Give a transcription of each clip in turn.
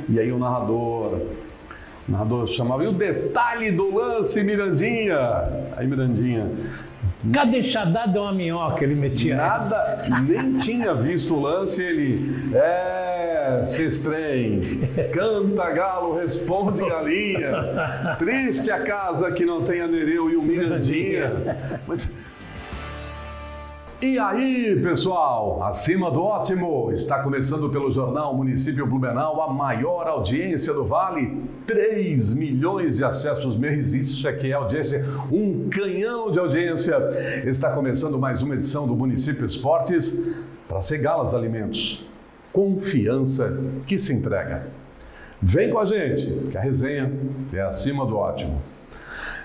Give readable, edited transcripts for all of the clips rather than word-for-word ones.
E aí o narrador chamava, e o detalhe do lance, Mirandinha? Aí Mirandinha... Cada enxadada é uma minhoca, ele metia nada, nem tinha visto o lance, ele... Sestrem, canta galo, responde galinha, triste a casa que não tem a Nereu e o Mirandinha. E aí, pessoal, acima do ótimo, está começando pelo Jornal Município Blumenau, a maior audiência do Vale, 3 milhões de acessos mês, isso aqui é audiência, um canhão de audiência. Está começando mais uma edição do Município Esportes para Segalas Alimentos. Confiança que se entrega. Vem com a gente, que a resenha é acima do ótimo.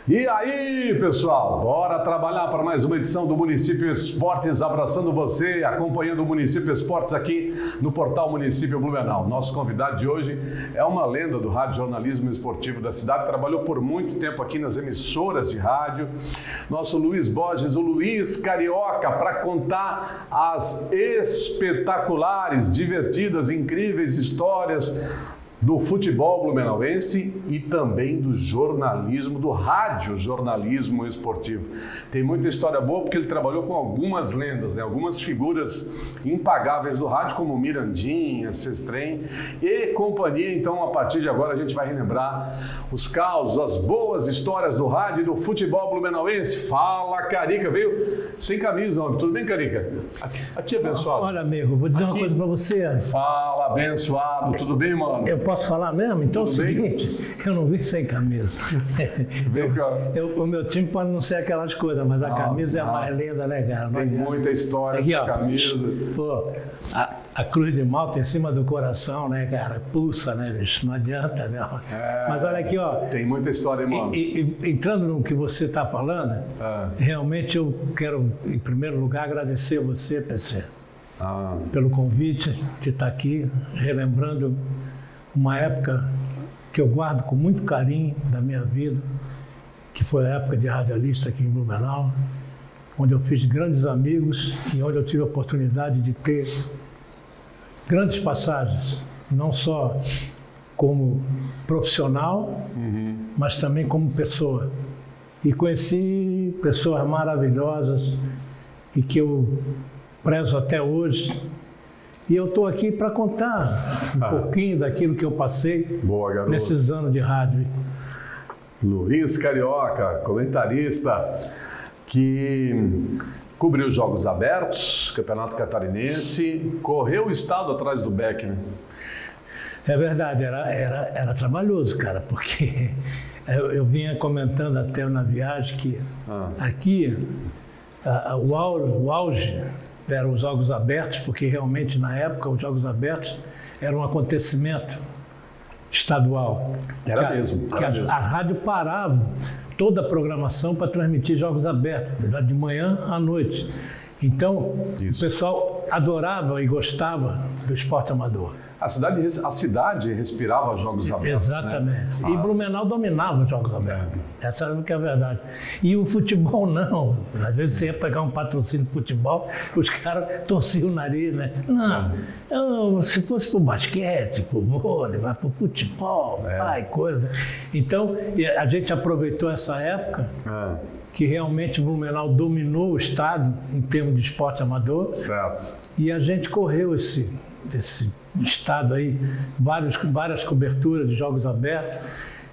E aí, pessoal, bora trabalhar para mais uma edição do Município Esportes, abraçando você, acompanhando o Município Esportes aqui no portal Município Blumenau. Nosso convidado de hoje é uma lenda do rádio jornalismo esportivo da cidade, trabalhou por muito tempo aqui nas emissoras de rádio. Nosso Luiz Borges, o Luiz Carioca, para contar as espetaculares, divertidas, incríveis histórias do futebol blumenauense e também do jornalismo, do rádio jornalismo esportivo. Tem muita história boa porque ele trabalhou com algumas lendas, né? Algumas figuras impagáveis do rádio, como Mirandinha, Sestrem e companhia. Então, a partir de agora, a gente vai relembrar os causos, as boas histórias do rádio e do futebol blumenauense. Fala, Carica, veio sem camisa, homem. Tudo bem, Carica? Aqui, abençoado. Olha, amigo, vou dizer uma coisa pra você. Fala, abençoado. Tudo bem, mano? Eu posso falar mesmo? Então é o seguinte, eu não vi sem camisa. O meu time pode não ser aquelas coisas, mas a camisa é a mais linda, né, cara? Tem muita história de camisa. Pô, a cruz de malta em cima do coração, né, cara? Pulsa, né, bicho? Não adianta, né? Mas olha aqui, ó. Tem muita história, mano. Entrando no que você está falando, realmente eu quero, em primeiro lugar, agradecer a você, PC, pelo convite de estar aqui, relembrando uma época que eu guardo com muito carinho da minha vida, que foi a época de radialista aqui em Blumenau, onde eu fiz grandes amigos e onde eu tive a oportunidade de ter grandes passagens, não só como profissional, mas também como pessoa. E conheci pessoas maravilhosas e que eu prezo até hoje. E eu estou aqui para contar um pouquinho daquilo que eu passei nesses anos de rádio. Luiz Carioca, comentarista, que cobriu os Jogos Abertos, Campeonato Catarinense, correu o estado atrás do Beck, né? É verdade, era trabalhoso, cara, porque eu vinha comentando até na viagem que aqui o auge eram os Jogos Abertos, porque realmente na época os Jogos Abertos eram um acontecimento estadual. Era mesmo. A rádio parava toda a programação para transmitir Jogos Abertos, de manhã à noite. Então, o pessoal adorava e gostava do esporte amador. A cidade respirava Jogos Abertos. Exatamente. Né? E Blumenau dominava os Jogos Abertos. Essa é que é a verdade. E o futebol não. Às vezes você ia pegar um patrocínio de futebol, os caras torciam o nariz, né? Não, se fosse pro basquete, pro vôlei, vai pro futebol, coisa. Então, a gente aproveitou essa época que realmente Blumenau dominou o estado em termos de esporte amador. Certo. E a gente correu esse estado aí, várias coberturas de Jogos Abertos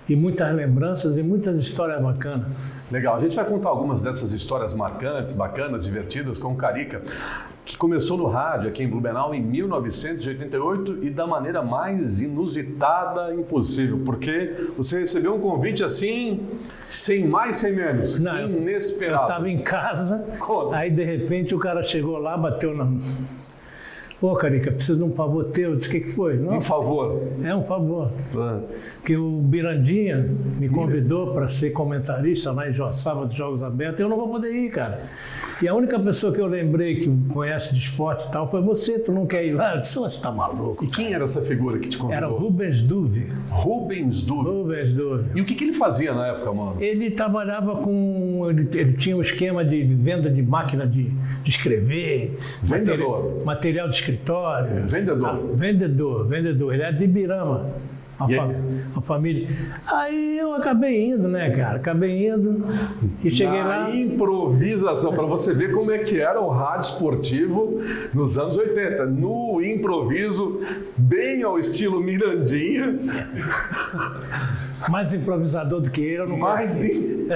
e muitas lembranças e muitas histórias bacanas. Legal, a gente vai contar algumas dessas histórias marcantes, bacanas, divertidas com o Carica, que começou no rádio aqui em Blumenau em 1988 e da maneira mais inusitada impossível, porque você recebeu um convite assim, sem mais, sem menos, inesperado. Eu estava em casa, aí de repente o cara chegou lá, bateu na... Pô, Carica, preciso de um favor teu. Eu disse, o que foi? Não, um favor? É um favor. Porque o Mirandinha me convidou para ser comentarista lá em Joaçaba dos Jogos Abertos. Eu não vou poder ir, cara. E a única pessoa que eu lembrei que conhece de esporte e tal foi você. Tu não quer ir lá? Eu disse, você tá maluco. E quem era essa figura que te convidou? Era o Rubens Duve. Rubens Duve? Rubens Duve. E o que ele fazia na época, mano? Ele trabalhava com... Ele tinha um esquema de venda de máquina de escrever. Vendedor. Material de escritório. Vendedor. Vendedor. Ele era de Ibirama. A família. Aí eu acabei indo, né, cara? Acabei indo e cheguei lá. Improvisação, para você ver como é que era o rádio esportivo nos anos 80. No improviso, bem ao estilo Mirandinha. Mais improvisador do que eu, não consigo.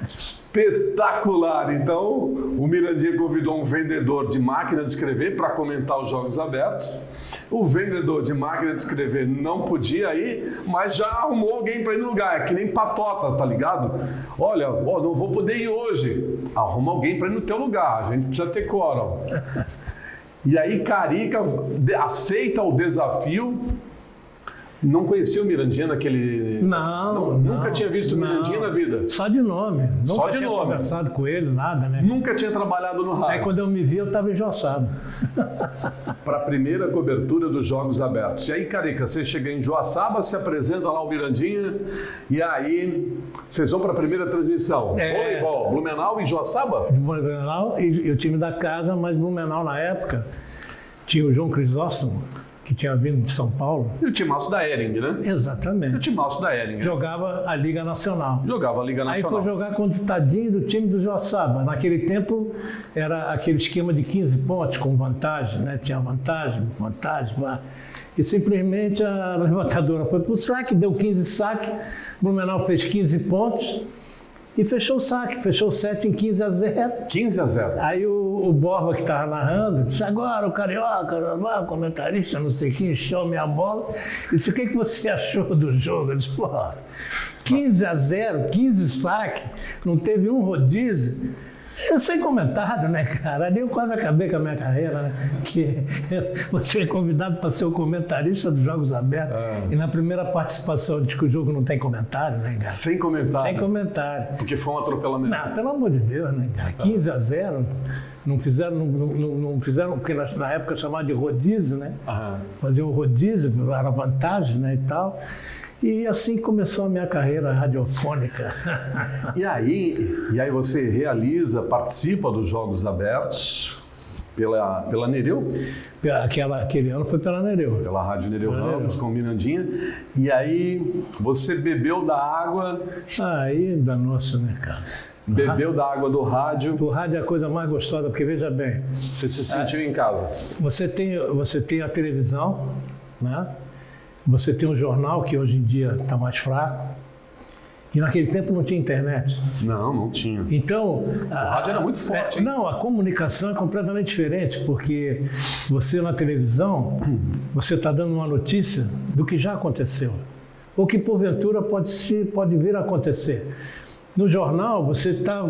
Espetacular! Então, o Mirandinha convidou um vendedor de máquina de escrever para comentar os Jogos Abertos. O vendedor de máquina de escrever não podia ir, mas já arrumou alguém para ir no lugar. É que nem Patota, tá ligado? Olha, não vou poder ir hoje. Arruma alguém para ir no teu lugar, a gente precisa ter quórum. E aí Carica aceita o desafio. Não conhecia o Mirandinha naquele... Nunca tinha visto o Mirandinha na vida? Só de nome. Só nunca de tinha nome. Conversado com ele, nada, né? Nunca tinha trabalhado no rádio. Aí quando eu me vi, eu estava em Joaçaba. Para a primeira cobertura dos Jogos Abertos. E aí, Carica, você chega em Joaçaba, se apresenta lá o Mirandinha, e aí vocês vão para a primeira transmissão. Voleibol, Blumenau e Joaçaba? Blumenau e o time da casa, mas Blumenau na época tinha o João Crisóstomo, que tinha vindo de São Paulo. E o timaço da Hering, né? Exatamente. O timaço da Hering. Jogava a Liga Nacional. Jogava a Liga Nacional. Aí foi jogar contra o tadinho do time do Joaçaba. Naquele tempo era aquele esquema de 15 pontos com vantagem, né? Tinha vantagem. E simplesmente a levantadora foi para o saque, deu 15 saques, Blumenau fez 15 pontos e fechou o saque, fechou o set em 15-0. 15-0. Aí o Borba, que estava narrando, disse: agora o Carioca, o comentarista, não sei quem, encheu minha bola. Disse: o que você achou do jogo? Eu disse: 15-0, 15 saques, não teve um rodízio. Eu sem comentário, né, cara? Ali eu quase acabei com a minha carreira, né? Que você é convidado para ser o comentarista dos Jogos Abertos. E na primeira participação diz que o jogo não tem comentário, né, cara? Sem comentário? Sem comentário. Porque foi um atropelamento. Não, pelo amor de Deus, né, cara? 15-0. Não fizeram, porque na época chamava de rodízio, né? Faziam o rodízio, era vantagem, né, e tal. E assim começou a minha carreira radiofônica. E aí você participa dos Jogos Abertos pela Nereu? Aquele ano foi pela Nereu. Pela Rádio Nereu Ramos, com o Mirandinha. E aí você bebeu da água... Aí, danou-se, né, cara? Bebeu da água do rádio. O rádio é a coisa mais gostosa, porque veja bem... Você se sentiu em casa. Você tem a televisão, né? Você tem um jornal que hoje em dia está mais fraco. E naquele tempo não tinha internet. Não tinha. Então... O rádio era muito forte, hein? Não, a comunicação é completamente diferente, porque você na televisão, você está dando uma notícia do que já aconteceu. Ou que porventura pode vir a acontecer. No jornal, você está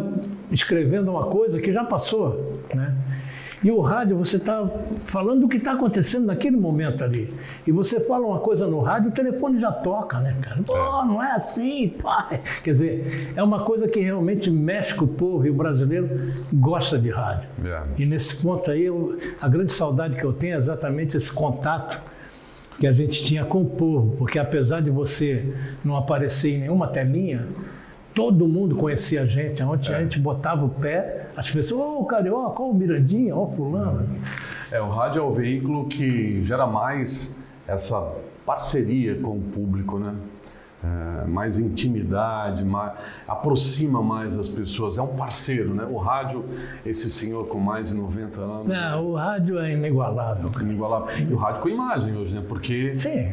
escrevendo uma coisa que já passou, né? E o rádio, você está falando do que está acontecendo naquele momento ali. E você fala uma coisa no rádio, o telefone já toca, né, cara? Não é assim, pai. Quer dizer, é uma coisa que realmente mexe com o povo, e o brasileiro gosta de rádio. E nesse ponto aí, a grande saudade que eu tenho é exatamente esse contato que a gente tinha com o povo. Porque apesar de você não aparecer em nenhuma telinha, todo mundo conhecia a gente. Onde a gente botava o pé, as pessoas, Carioca, o Mirandinha, fulano. O rádio é o veículo que gera mais essa parceria com o público, né? Mais intimidade, aproxima mais as pessoas. É um parceiro, né? O rádio, esse senhor com mais de 90 anos... Não, o rádio é inigualável. Inigualável. E o rádio com imagem hoje, né? Porque... Sim.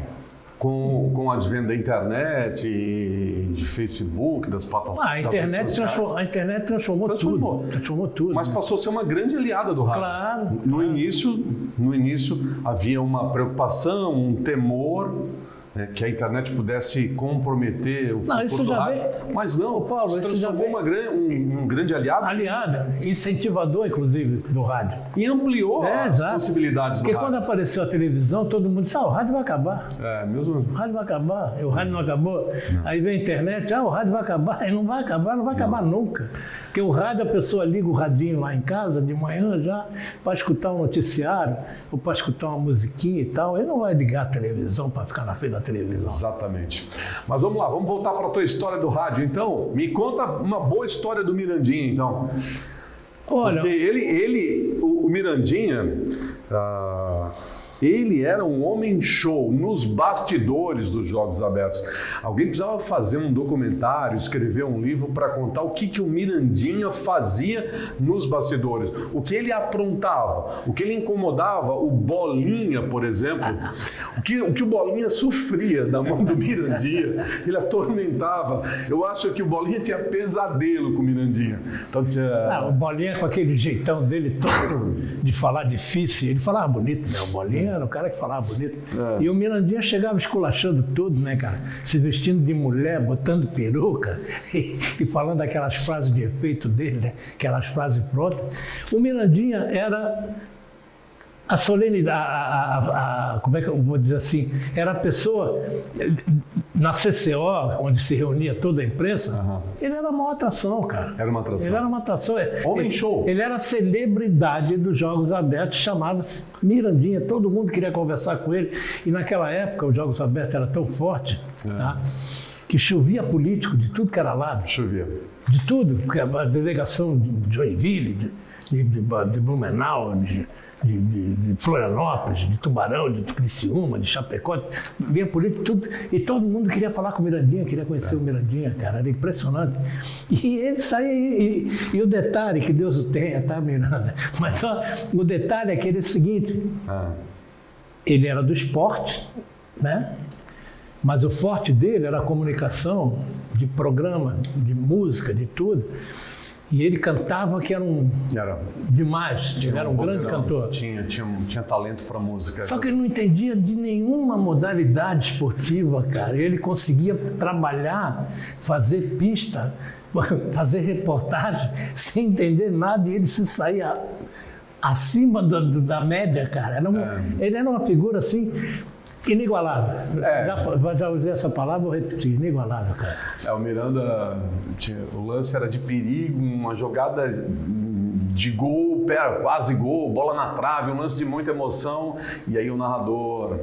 Com o advento da internet, de Facebook, das plataformas. A internet transformou tudo. Mas passou a ser uma grande aliada do rádio. Claro. No início havia uma preocupação, um temor, né, que a internet pudesse comprometer o futuro do rádio. Mas não, Paulo, se transformou um grande aliado. Aliado, incentivador, inclusive, do rádio. E ampliou as possibilidades do rádio. Porque quando apareceu a televisão, todo mundo disse: o rádio vai acabar. Mesmo? O rádio vai acabar. E o rádio não acabou. Não. Aí vem a internet: o rádio vai acabar. E não vai acabar nunca. Porque o rádio, a pessoa liga o radinho lá em casa, de manhã já, para escutar um noticiário, ou para escutar uma musiquinha e tal. Ele não vai ligar a televisão para ficar na frente da televisão. Exatamente. Mas vamos lá, vamos voltar para a tua história do rádio. Então, me conta uma boa história do Mirandinha, então. Olha... Porque o Mirandinha, Ele era um homem show nos bastidores dos Jogos Abertos. Alguém precisava fazer um documentário, escrever um livro para contar o que o Mirandinha fazia nos bastidores, o que ele aprontava, o que ele incomodava o Bolinha, por exemplo, o que o Bolinha sofria da mão do Mirandinha, ele atormentava. Eu acho que o Bolinha tinha pesadelo com o Mirandinha. Então, o Bolinha com aquele jeitão dele todo de falar difícil, ele falava bonito, né? O Bolinha era o cara que falava bonito. E o Mirandinha chegava esculachando tudo, né, cara? Se vestindo de mulher, botando peruca e falando aquelas frases de efeito dele, né? Aquelas frases prontas. O Mirandinha era a solenidade, como é que eu vou dizer assim? Era a pessoa, na CCO, onde se reunia toda a imprensa, ele era uma atração, cara. Era uma atração. Ele era uma atração. Homem show. Ele era a celebridade dos Jogos Abertos, chamava-se Mirandinha, todo mundo queria conversar com ele. E naquela época, os Jogos Abertos era tão forte, tá? Que chovia político de tudo que era lado. Chovia. De tudo, porque a delegação de Joinville, de Blumenau, de Florianópolis, de Tubarão, de Criciúma, de Chapecó, vinha político, tudo, e todo mundo queria falar com o Mirandinha, queria conhecer o Mirandinha, cara, era impressionante. E ele saía, e o detalhe, que Deus o tenha, tá, Miranda? Mas só, o detalhe é que ele é o seguinte, ele era do esporte, né? Mas o forte dele era a comunicação de programa, de música, de tudo. E ele cantava que era demais, ele era um grande cantor. Tinha talento para música. Só que ele não entendia de nenhuma modalidade esportiva, cara. Ele conseguia trabalhar, fazer pista, fazer reportagem, sem entender nada, e ele se saía acima da média, cara. Ele era uma figura assim... inigualável. Já usei essa palavra, vou repetir, inigualável, cara. O Miranda, o lance era de perigo, uma jogada de gol, quase gol, bola na trave, um lance de muita emoção, e aí o narrador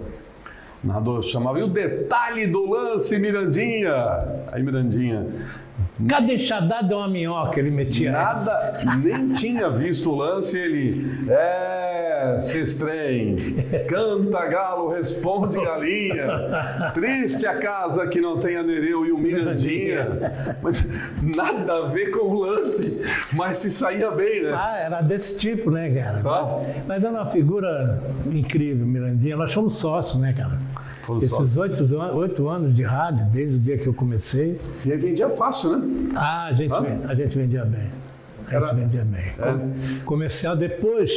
chamava, e o detalhe do lance, Mirandinha? Aí Mirandinha... Cada enxadada é uma minhoca, ele metia nada, nem tinha visto o lance, ele... Sestrem, canta galo, responde galinha, triste a casa que não tem a Nereu e o Mirandinha. Mas nada a ver com o lance, mas se saía bem, né? Era desse tipo, né, cara? Mas era uma figura incrível, Mirandinha. Nós somos sócios, né, cara? Esses 8 anos de rádio, desde o dia que eu comecei. E aí vendia fácil, né? A gente vendia bem. Vendia bem. Comercial, depois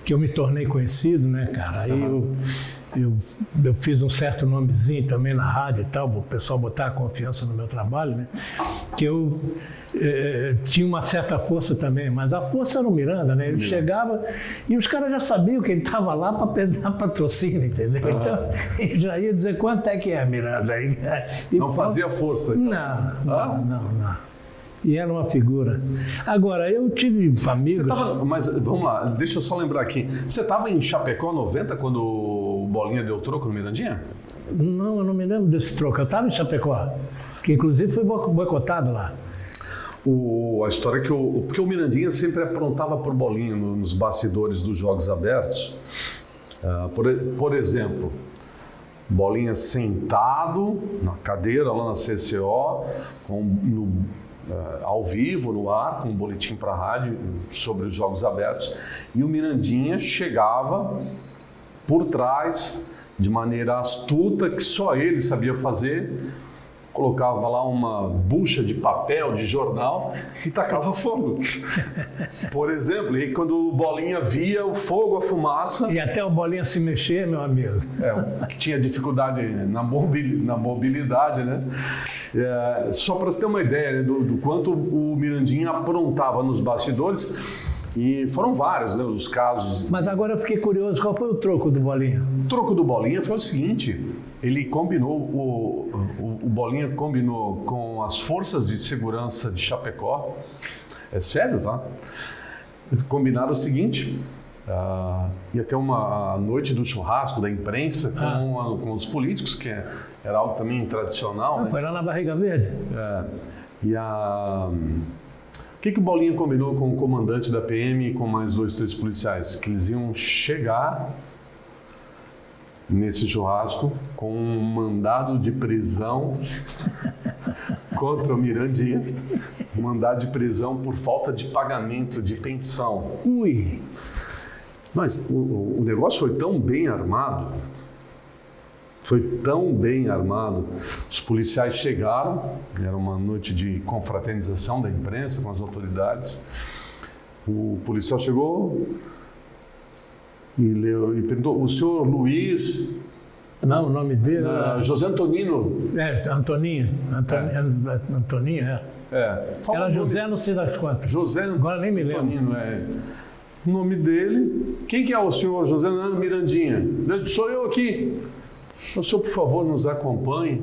que eu me tornei conhecido, né, cara? Aí eu fiz um certo nomezinho também na rádio e tal, o pessoal botar a confiança no meu trabalho, né? Que eu tinha uma certa força também, mas a força era o Miranda, né? Ele chegava e os caras já sabiam que ele estava lá para pegar patrocínio, entendeu? Então, ele já ia dizer quanto é que é, Miranda. Não fazia força? Então. Não. E era uma figura. Agora, eu tive amigos... Mas vamos lá, deixa eu só lembrar aqui. Você estava em Chapecó 90 quando o Bolinha deu troco no Mirandinha? Não, eu não me lembro desse troco. Eu estava em Chapecó, que inclusive foi boicotado lá. A história é que porque o Mirandinha sempre aprontava por Bolinha nos bastidores dos Jogos Abertos. Por exemplo, Bolinha sentado na cadeira lá na CCO, ao vivo, no ar, com um boletim para a rádio sobre os Jogos Abertos, e o Mirandinha chegava por trás, de maneira astuta, que só ele sabia fazer, colocava lá uma bucha de papel, de jornal, e tacava fogo. Por exemplo, e quando o Bolinha via o fogo, a fumaça... E até o Bolinha se mexer, meu amigo. Que tinha dificuldade na mobilidade, né? Só para você ter uma ideia, né, do quanto o Mirandinha aprontava nos bastidores, e foram vários, né, os casos. Mas agora eu fiquei curioso, qual foi o troco do Bolinha? O troco do Bolinha foi o seguinte, ele combinou, o Bolinha combinou com as forças de segurança de Chapecó, é sério, tá? Combinaram o seguinte... ia ter uma noite do churrasco da imprensa com os políticos, que era algo também tradicional. Né? Foi lá na Barriga Verde. O que o Bolinha combinou com o comandante da PM e com mais 2, 3 policiais? Que eles iam chegar nesse churrasco com um mandado de prisão contra o Mirandinha, um mandado de prisão por falta de pagamento de pensão. Ui! Mas o negócio foi tão bem armado, os policiais chegaram, era uma noite de confraternização da imprensa com as autoridades, o policial chegou e perguntou, o senhor Luiz... Não, o nome dele era... José Antonino. Antoninho, Era José não sei das quantas. José Agora nem me lembro. Antonino, o nome dele. Quem que é o senhor José Mirandinha? Sou eu aqui. O senhor, por favor, nos acompanhe.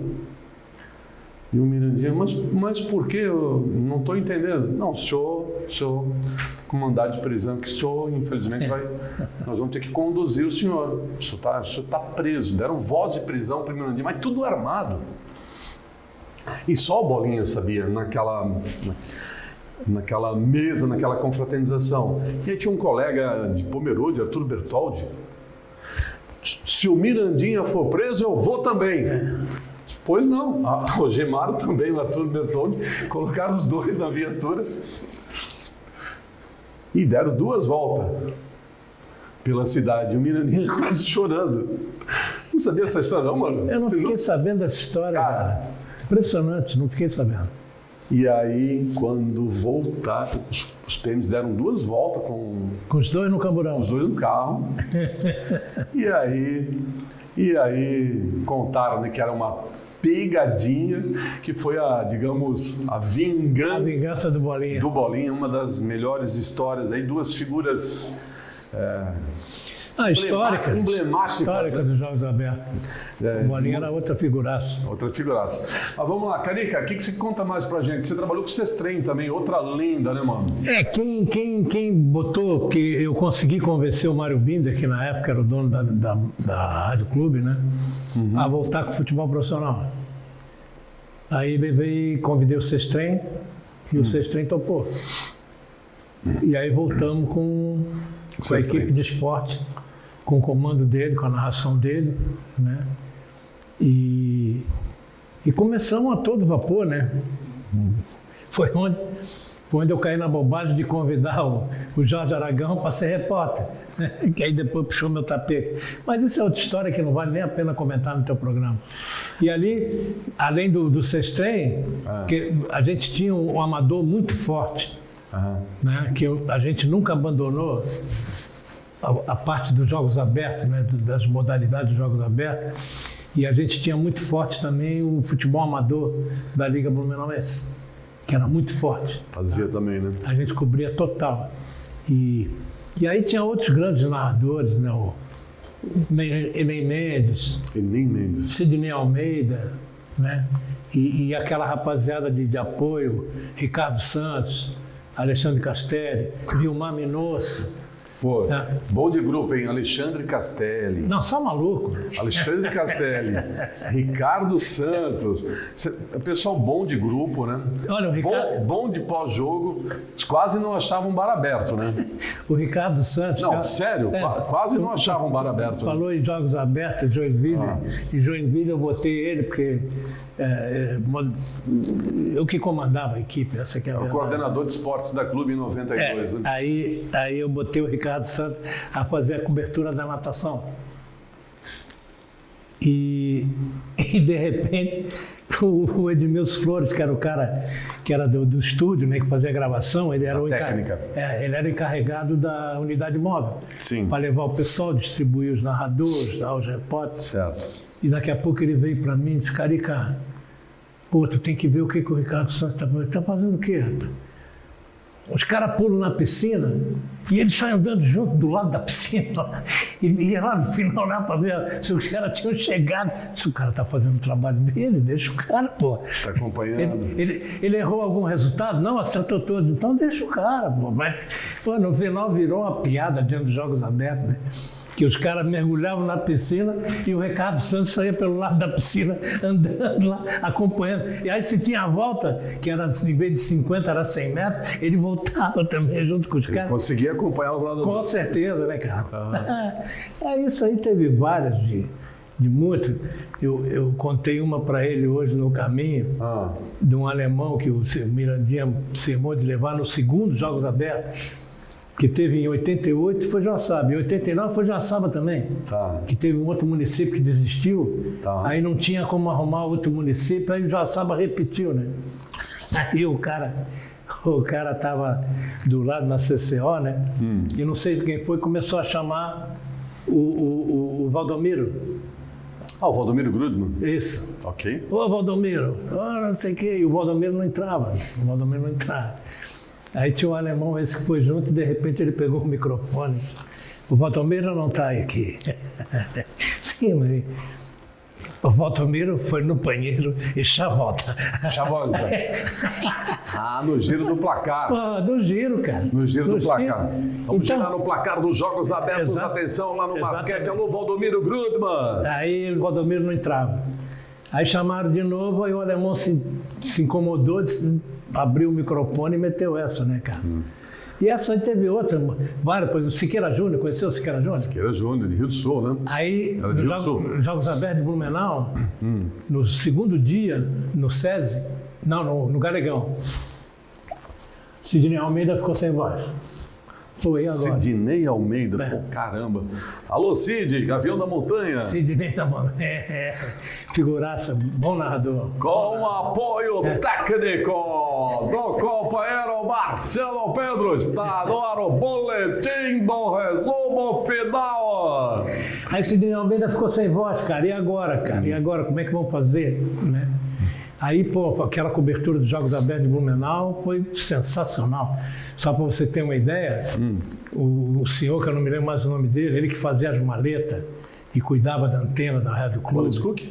E o Mirandinha, mas por que? Eu não estou entendendo. Não, senhor, com mandado de prisão, que o senhor, infelizmente, nós vamos ter que conduzir o senhor. O senhor está preso. Deram voz de prisão para o Mirandinha, mas tudo armado. E só o Bolinha sabia, naquela mesa, naquela confraternização. E aí tinha um colega de Pomerode, Arthur Bertoldi. Se o Mirandinha for preso, eu vou também. Pois não, o Gemaro também, o Arthur Bertoldi, colocaram os dois na viatura e deram 2 voltas pela cidade. O Mirandinha quase chorando. Não sabia essa história não, mano? Eu não fiquei sabendo dessa história, cara. Impressionante, não fiquei sabendo. E aí, quando voltar, os PMs deram 2 voltas com os dois no camburão. Os 2 no carro. E aí contaram, né, que era uma pegadinha, que foi a vingança. A vingança do Bolinha. Do Bolinha, uma das melhores histórias aí, 2 figuras emblemáticas dos Jogos Abertos. O Bolinha era outra figuraça. Mas vamos lá, Carica, o que você conta mais pra gente? Você trabalhou com o Sestrem também, outra lenda, né, mano? Quem botou, que eu consegui convencer o Mário Binder, que na época era o dono da Rádio Clube, né? A voltar com o futebol profissional. Aí levei e convidei o Sestrem, e o Sestrem topou. E aí voltamos com a equipe de esporte, com o comando dele, com a narração dele, né? E começamos a todo vapor, né? Foi onde eu caí na bobagem de convidar o Jorge Aragão para ser repórter, né? Que aí depois puxou meu tapete. Mas isso é outra história que não vale nem a pena comentar no teu programa. E ali, além do Sestrem, que a gente tinha um amador muito forte, né? Que a gente nunca abandonou a parte dos Jogos Abertos, né? Das modalidades dos Jogos Abertos. E a gente tinha muito forte também o futebol amador da Liga Blumenauense, que era muito forte. Fazia também, né? A gente cobria total. E aí tinha outros grandes narradores, né? O Enem Mendes, Sidney Almeida, né? E aquela rapaziada de apoio, Ricardo Santos, Alexandre Castelli, Vilmar Minosso. Pô, bom de grupo, hein? Alexandre Castelli. Não, só maluco. Alexandre Castelli, Ricardo Santos. Pessoal bom de grupo, né? Olha, o Ricardo... Bom de pós-jogo. Quase não achavam bar aberto, né? O Ricardo Santos... Não, sério, quase não achavam bar aberto. Falou em Jogos Abertos, Joinville. Em Joinville eu botei ele porque... eu que comandava a equipe, essa que é a verdade. O coordenador de esportes da Clube em 92, né? Aí eu botei o Ricardo Santos a fazer a cobertura da natação. E de repente, o Edmilson Flores, que era o cara que era do estúdio, né, que fazia a gravação, ele era ele era encarregado da unidade móvel. Para levar o pessoal, distribuir os narradores, dar os repórteres. Certo. E daqui a pouco ele veio para mim e disse: Carica, pô, tu tem que ver o que o Ricardo Santos está fazendo. Está fazendo o quê, rapaz? Os caras pulam na piscina e ele sai andando junto do lado da piscina e ia lá no final lá para ver se os caras tinham chegado. Se o cara está fazendo o trabalho dele, deixa o cara, pô. Está acompanhando. Ele errou algum resultado? Não, acertou todos. Então deixa o cara, pô. Mas, pô, no final virou uma piada dentro dos Jogos Abertos, né? Que os caras mergulhavam na piscina e o Ricardo Santos saía pelo lado da piscina, andando lá, acompanhando. E aí se tinha a volta, que era em vez de 50, era 100 metros, ele voltava também junto com os caras. Conseguia acompanhar os lados. Com certeza, né, cara? É isso aí, teve várias de muito. Eu contei uma para ele hoje no caminho, de um alemão que o Mirandinha se armou de levar no segundo Jogos Abertos, que teve em 88, foi Joaçaba. Em 89 foi Joaçaba também. Tá. Que teve um outro município que desistiu. Tá. Aí não tinha como arrumar outro município, aí Joaçaba repetiu, né? Aí o cara estava do lado na CCO, né? E não sei quem foi, começou a chamar o Valdomiro. O Valdomiro Grudman? Isso. Ok. Ô, Valdomiro, não sei o quê. E o Valdomiro não entrava. Aí tinha um alemão esse que foi junto e de repente ele pegou o microfone. O Valdomiro não está aqui. Sim, mas o Valdomiro foi no banheiro e já volta. No giro do placar. No giro, cara. No giro do placar. Vamos então, girar no placar dos Jogos Abertos. Exato. Atenção lá no Exatamente. basquete. Alô, Valdomiro Grudman. Aí o Valdomiro não entrava. Aí chamaram de novo, aí o alemão se incomodou, abriu o microfone e meteu essa, né, cara? E essa aí teve outra, várias, por exemplo, Siqueira Júnior, conheceu o Siqueira Júnior? Siqueira Júnior, de Rio do Sul, né? Aí, Era de Rio do Sul. Jogos Abertos de Blumenau, no segundo dia, no SESI, no Galegão, Sidney Almeida ficou sem voz. Foi agora. Sidney Almeida, pô, caramba. Alô, Cid, Gavião da Montanha. Sidney da Montanha, figuraça, bom narrador. Com apoio técnico do companheiro Marcelo Pedro, está no ar o boletim do resumo final. Aí Sidney Almeida ficou sem voz, cara, e agora, cara? E agora, como é que vão fazer, né? Aí, pô, aquela cobertura dos Jogos Abertos de Blumenau foi sensacional. Só para você ter uma ideia, o senhor, que eu não me lembro mais o nome dele, ele que fazia as maletas e cuidava da antena da Rádio Clube. Wallace Cook?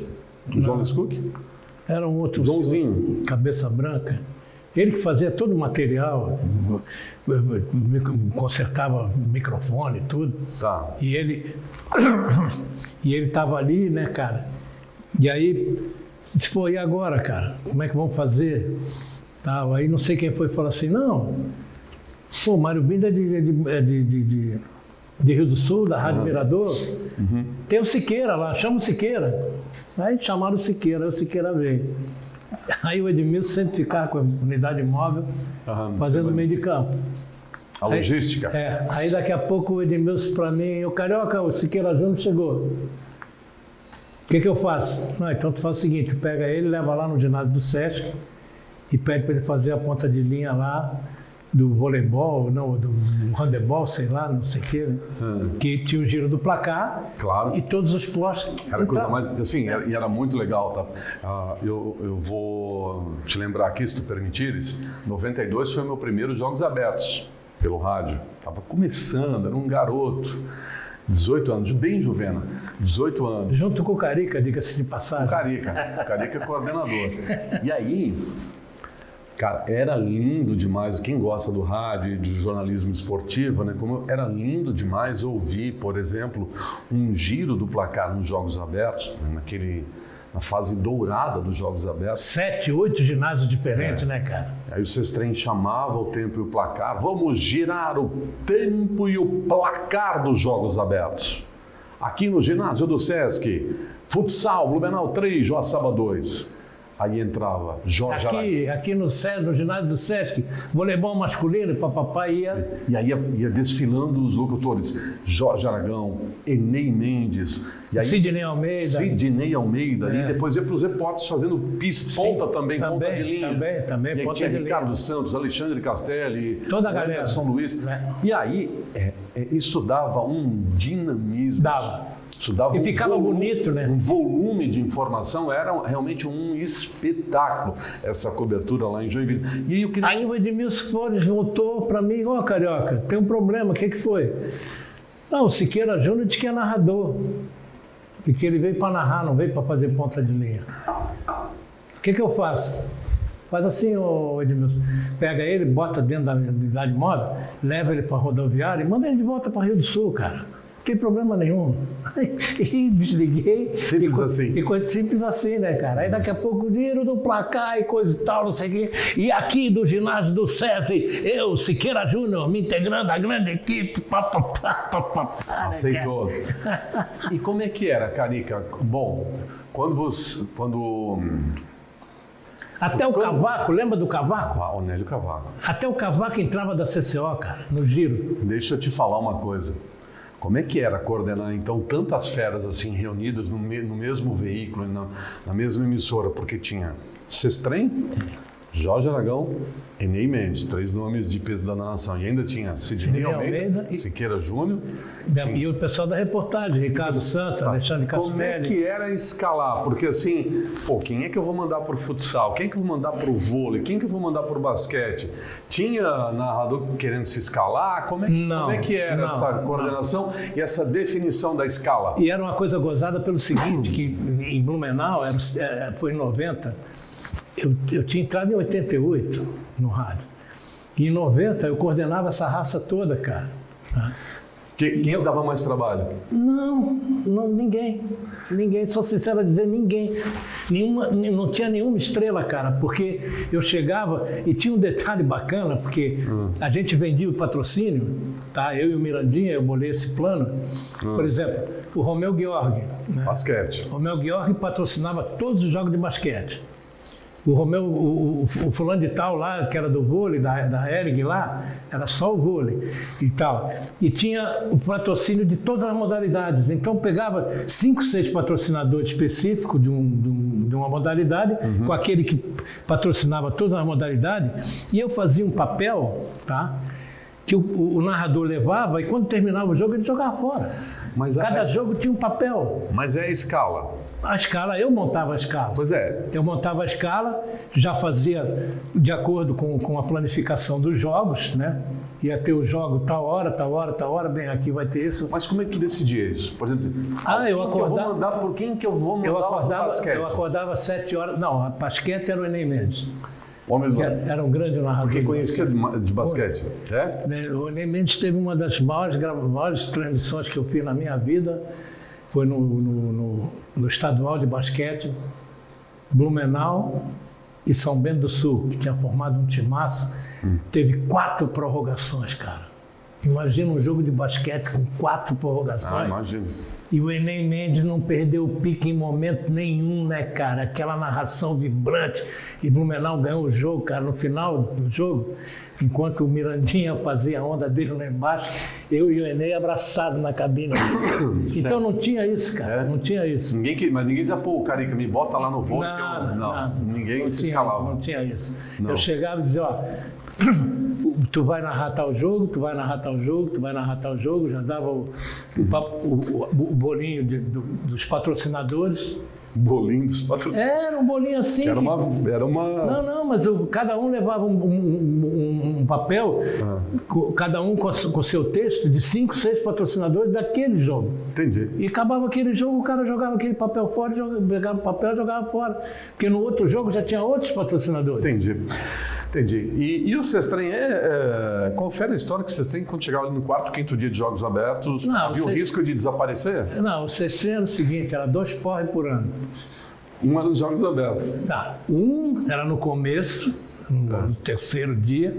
O João Cook? Era um outro Joãozinho. senhor, cabeça branca. Ele que fazia todo o material, consertava microfone e tudo. Tá. E ele estava ali, né, cara? E aí... disse, pô, e agora, cara? Como é que vamos fazer? Aí não sei quem foi e falou assim, não, pô, Mário Bindo é de Rio do Sul, da Rádio Mirador, tem o Siqueira lá, chama o Siqueira. Aí chamaram o Siqueira, aí o Siqueira veio. Aí o Edmilson sempre ficava com a unidade móvel, fazendo o meio de campo. A logística. Aí daqui a pouco o Edmilson para mim, o Carioca, o Siqueira Júnior chegou. O que eu faço? Então tu faz o seguinte, tu pega ele, leva lá no ginásio do Sesc e pede para ele fazer a ponta de linha lá do voleibol, do handebol, sei lá, não sei o quê, né? Que tinha o giro do placar, claro. E todos os postos. Era a coisa mais, assim, e era muito legal, tá? Eu vou te lembrar aqui, se tu permitires, 92 foi meu primeiro Jogos Abertos pelo rádio. Estava começando, era um garoto. 18 anos, bem juvena, 18 anos. Junto com o Carica, diga-se de passagem. O Carica é coordenador. E aí, cara, era lindo demais, quem gosta do rádio e de jornalismo esportivo, né? Era lindo demais ouvir, por exemplo, um giro do placar nos Jogos Abertos, na fase dourada dos Jogos Abertos. 7, 8 ginásios diferentes, né, cara? Aí o Sestrem chamava o tempo e o placar. Vamos girar o tempo e o placar dos Jogos Abertos. Aqui no ginásio do Sesc, futsal, Blumenau 3, Joaçaba 2. Aí entrava Jorge Aragão. Aqui no ginásio do Sesc, voleibol masculino, papapá ia... E aí ia desfilando os locutores. Jorge Aragão, Enei Mendes. E aí, Sidney Almeida. E depois ia para os repórteres fazendo ponta também, ponta de linha. Também, e aí tinha Ricardo Santos, Alexandre Castelli, toda a galera. São Luís. E aí isso dava um dinamismo. Isso dava e ficava bonito, né? Um volume de informação, era realmente um espetáculo essa cobertura lá em Joinville. E aí o Edmilson Flores voltou para mim, Carioca, tem um problema, o que foi? Não, o Siqueira Júnior disse que é narrador. E que ele veio para narrar, não veio para fazer ponta de linha. O que eu faço? Faz assim, ô Edmilson, pega ele, bota dentro da unidade móvel, leva ele para a rodoviária e manda ele de volta para Rio do Sul, cara. tem problema nenhum. E desliguei. Simples assim. E coisa simples assim, né, cara? Aí daqui a pouco o dinheiro do placar e coisa e tal, não sei o quê. E aqui do ginásio do SESI, eu, Siqueira Júnior, me integrando à grande equipe. Aceitou. E como é que era, Carica? Bom, quando até o Cavaco, lembra do Cavaco? Ah, Onélio Cavaco. Até o Cavaco entrava da CCO, cara, no giro. Deixa eu te falar uma coisa. Como é que era coordenar, então, tantas feras assim reunidas no mesmo veículo, na mesma emissora? Porque tinha Sestrem, Jorge Aragão, Enei Mendes, 3 nomes de peso da nação. E ainda tinha Sidney Almeida, Siqueira Júnior. E o pessoal da reportagem, Ricardo Santos, Alexandre Castelli. Como é que era escalar? Porque assim, quem é que eu vou mandar para o futsal? Quem é que eu vou mandar para o vôlei? Quem é que eu vou mandar para o basquete? Tinha narrador querendo se escalar? Como é que era essa coordenação e essa definição da escala? E era uma coisa gozada pelo seguinte, que em Blumenau, foi em 90, eu tinha entrado em 88 no rádio. E em 90 eu coordenava essa raça toda, cara. Tá? Quem dava mais trabalho? Não, ninguém. Ninguém, sou sincero a dizer, ninguém. Não tinha nenhuma estrela, cara, porque eu chegava e tinha um detalhe bacana, porque a gente vendia o patrocínio, tá? Eu e o Mirandinha, eu bolei esse plano. Por exemplo, o Romeu Georg. Né? Basquete. O Romeu Georg patrocinava todos os jogos de basquete. O Romeu, o fulano de tal lá, que era do vôlei, da Erig lá, era só o vôlei e tal. E tinha o patrocínio de todas as modalidades. Então pegava 5, 6 patrocinadores específicos de uma modalidade, com aquele que patrocinava todas as modalidades, e eu fazia um papel, tá? Que o narrador levava, e quando terminava o jogo ele jogava fora. Cada jogo tinha um papel. Mas é a escala. A escala, eu montava a escala. Pois é. Eu montava a escala, já fazia de acordo com a planificação dos jogos, né? Ia ter o jogo tal hora, bem, aqui vai ter isso. Mas como é que tu decidia isso? Por exemplo, por quem que eu vou mandar o basquete? Eu acordava às 7 horas, não, a basquete era o Enei Mendes. Era um grande narrador. Porque conhecia de basquete. O Enei Mendes teve uma das maiores transmissões que eu fiz na minha vida, foi no estadual de basquete, Blumenau e São Bento do Sul, que tinha formado um timaço, teve 4 prorrogações, cara. Imagina um jogo de basquete com 4 prorrogações. Imagino. E o Enei Mendes não perdeu o pique em momento nenhum, né, cara? Aquela narração vibrante. E Blumenau ganhou o jogo, cara, no final do jogo. Enquanto o Mirandinha fazia a onda dele lá embaixo, eu e o Enei abraçados na cabine. Então não tinha isso, cara. Não tinha isso. Mas ninguém dizia, pô, Carica, me bota lá no voo. Ninguém se escalava. Não tinha isso. Não. Eu chegava e dizia, ó, tu vai narrar tal jogo, tu vai narrar tal jogo, tu vai narrar tal jogo. Já dava o bolinho dos patrocinadores. Bolinho dos patrocinadores? Era um bolinho assim. Era uma... Não, mas cada um levava um papel, cada um com o seu texto, de 5, 6 patrocinadores daquele jogo. Entendi. E acabava aquele jogo, o cara jogava aquele papel fora, pegava o papel e jogava fora. Porque no outro jogo já tinha outros patrocinadores. Entendi. E o Sestrem, confere a história que o Sestrem, quando chegava ali no 4º, 5º dia de jogos abertos, havia o risco de desaparecer? Não, o Sestrem era o seguinte, era 2 porre por ano. Um era nos jogos abertos. Tá. Um era no começo, no terceiro dia.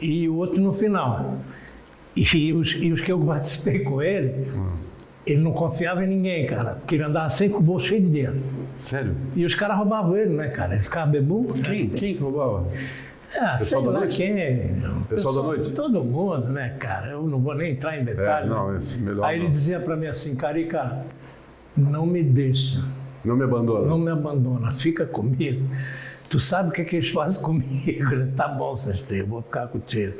E o outro no final. E os que eu participei com ele, ele não confiava em ninguém, cara. Porque ele andava sempre com o bolso cheio de dinheiro. Sério? E os caras roubavam ele, né, cara? Ele ficava bebum. Quem que roubava? Pessoal da noite? Pessoal da noite? Todo mundo, né, cara? Eu não vou nem entrar em detalhes. Melhor. Aí ele dizia pra mim assim, Carica, não me deixa. Não me abandona. Não me abandona, fica comigo. Tu sabe o que eles fazem comigo? Tá bom, Sestrem, eu vou ficar contigo.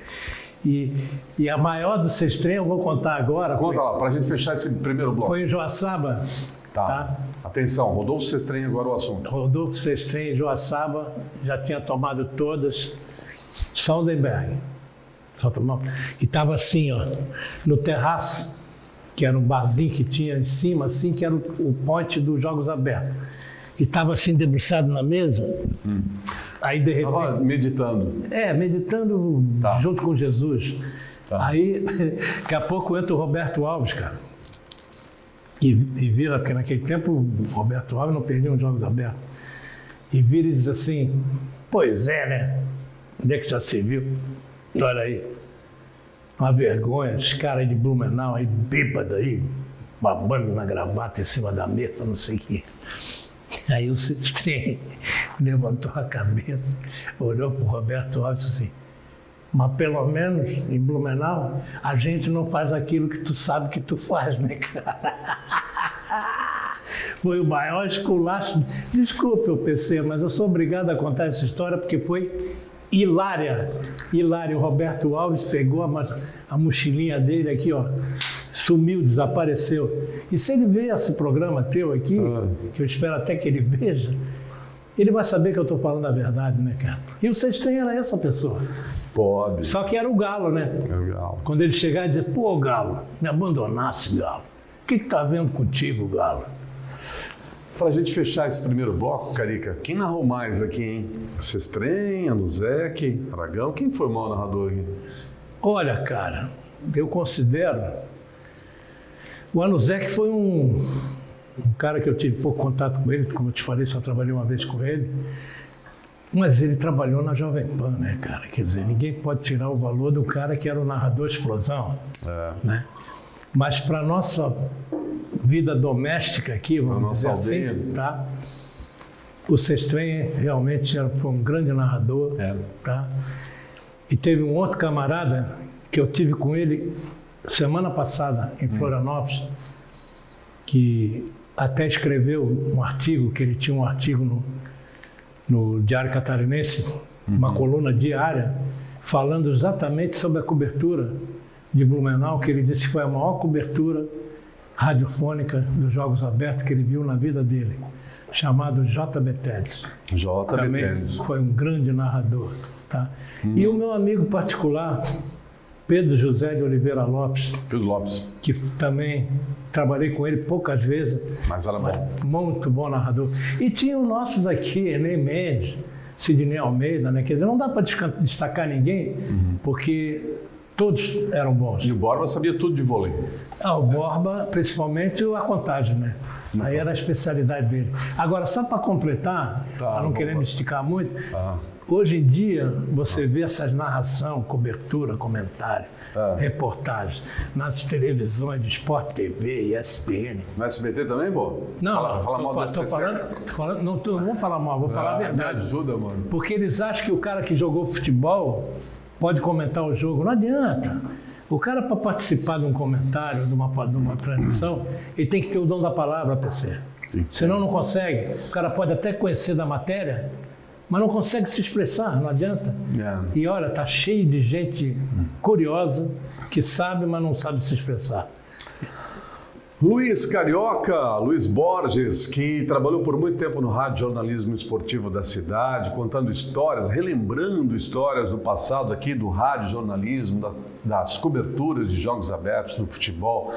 E a maior do Sestrem, eu vou contar agora. Conta lá, pra gente fechar esse primeiro bloco. Foi em Joaçaba. Tá? Atenção, Rodolfo Sestrem agora o assunto. Rodolfo Sestrem em Joaçaba, já tinha tomado todas. Sonderberg. Só tomou. E estava assim, ó, no terraço, que era um barzinho que tinha em cima, assim, que era o ponte dos Jogos Abertos. E estava assim, debruçado na mesa. Aí, de repente... Estava meditando. Meditando junto com Jesus. Aí, daqui a pouco entra o Roberto Alves, cara. e vira, porque naquele tempo o Roberto Alves não perdia um jogo aberto, e vira e diz assim, pois é, né? Onde é que já se viu? Olha aí, uma vergonha, esses caras de Blumenau aí, bêbado aí, babando na gravata em cima da mesa, não sei o quê. Aí o Cestrinha levantou a cabeça, olhou para o Roberto Alves e disse assim, mas pelo menos em Blumenau a gente não faz aquilo que tu sabe que tu faz, né, cara? Foi o maior esculacho. Desculpe, o PC, mas eu sou obrigado a contar essa história porque foi hilária. Hilária. O Roberto Alves pegou a mochilinha dele aqui, ó, sumiu, desapareceu. E se ele ver esse programa teu aqui, que eu espero até que ele veja, ele vai saber que eu estou falando a verdade, né, cara? E o Cestrinha era essa pessoa. Pobre. Só que era o Galo, né? Era o Galo. Quando ele chegar e dizer, pô, Galo, me abandonasse, Galo. O que tá vendo contigo, Galo? Para a gente fechar esse primeiro bloco, Carica, quem narrou mais aqui, hein? Cestrinha, Anuzek, Aragão, quem foi o maior narrador aqui? Olha, cara, eu considero... O Anuzek foi um cara que eu tive pouco contato com ele, como eu te falei, só trabalhei uma vez com ele, mas ele trabalhou na Jovem Pan, né, cara? Quer dizer, ninguém pode tirar o valor do cara que era o narrador explosão, né? Mas para nossa vida doméstica aqui, vamos dizer assim, tá? O Cestrinha realmente foi um grande narrador, tá? E teve um outro camarada que eu tive com ele semana passada em Florianópolis, que até escreveu um artigo, que ele tinha um artigo no Diário Catarinense, uma coluna diária, falando exatamente sobre a cobertura de Blumenau, que ele disse que foi a maior cobertura radiofônica dos Jogos Abertos que ele viu na vida dele, chamado J.B. Teles. J.B. Teles. Foi um grande narrador. Tá? E o meu amigo particular, Pedro José de Oliveira Lopes. Pedro Lopes. Que também trabalhei com ele poucas vezes. Mas era bom. Muito bom narrador. E tinha os nossos aqui, Enem Mendes, Sidney Almeida, né? Quer dizer, não dá para destacar ninguém, porque todos eram bons. E o Borba sabia tudo de vôlei. O Borba, principalmente a contagem, né? Aí era a especialidade dele. Agora, só para completar, para não querer me esticar muito, hoje em dia você vê essas narração, cobertura, comentário, reportagem nas televisões de Sport TV, ESPN. No SBT também, pô? Não, fala mal do tô falando, não vou falar mal, vou falar a verdade. Me ajuda, mano. Porque eles acham que o cara que jogou futebol pode comentar o jogo. Não adianta. O cara, para participar de um comentário, de uma transmissão, ele tem que ter o dom da palavra, PC. Sim. Senão não consegue. O cara pode até conhecer da matéria, mas não consegue se expressar, não adianta. E olha, tá cheio de gente curiosa, que sabe, mas não sabe se expressar. Luiz Carioca, Luiz Borges, que trabalhou por muito tempo no rádio jornalismo esportivo da cidade, contando histórias, relembrando histórias do passado aqui do rádio jornalismo, das coberturas de jogos abertos no futebol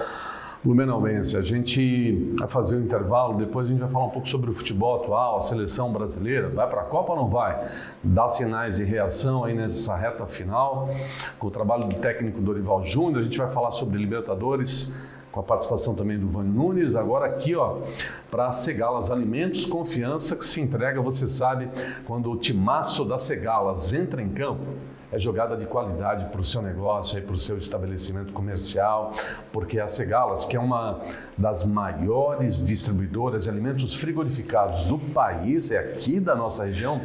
blumenauense. A gente vai fazer um intervalo, depois a gente vai falar um pouco sobre o futebol atual, a seleção brasileira. Vai para a Copa ou não vai? Dá sinais de reação aí nessa reta final, com o trabalho do técnico Dorival Júnior. A gente vai falar sobre Libertadores, com a participação também do Vânio Nunes. Agora aqui, ó, para Segalas Alimentos, confiança que se entrega, você sabe, quando o timaço da Segalas entra em campo, é jogada de qualidade para o seu negócio, para o seu estabelecimento comercial, porque a Segalas, que é uma das maiores distribuidoras de alimentos frigorificados do país, é aqui da nossa região,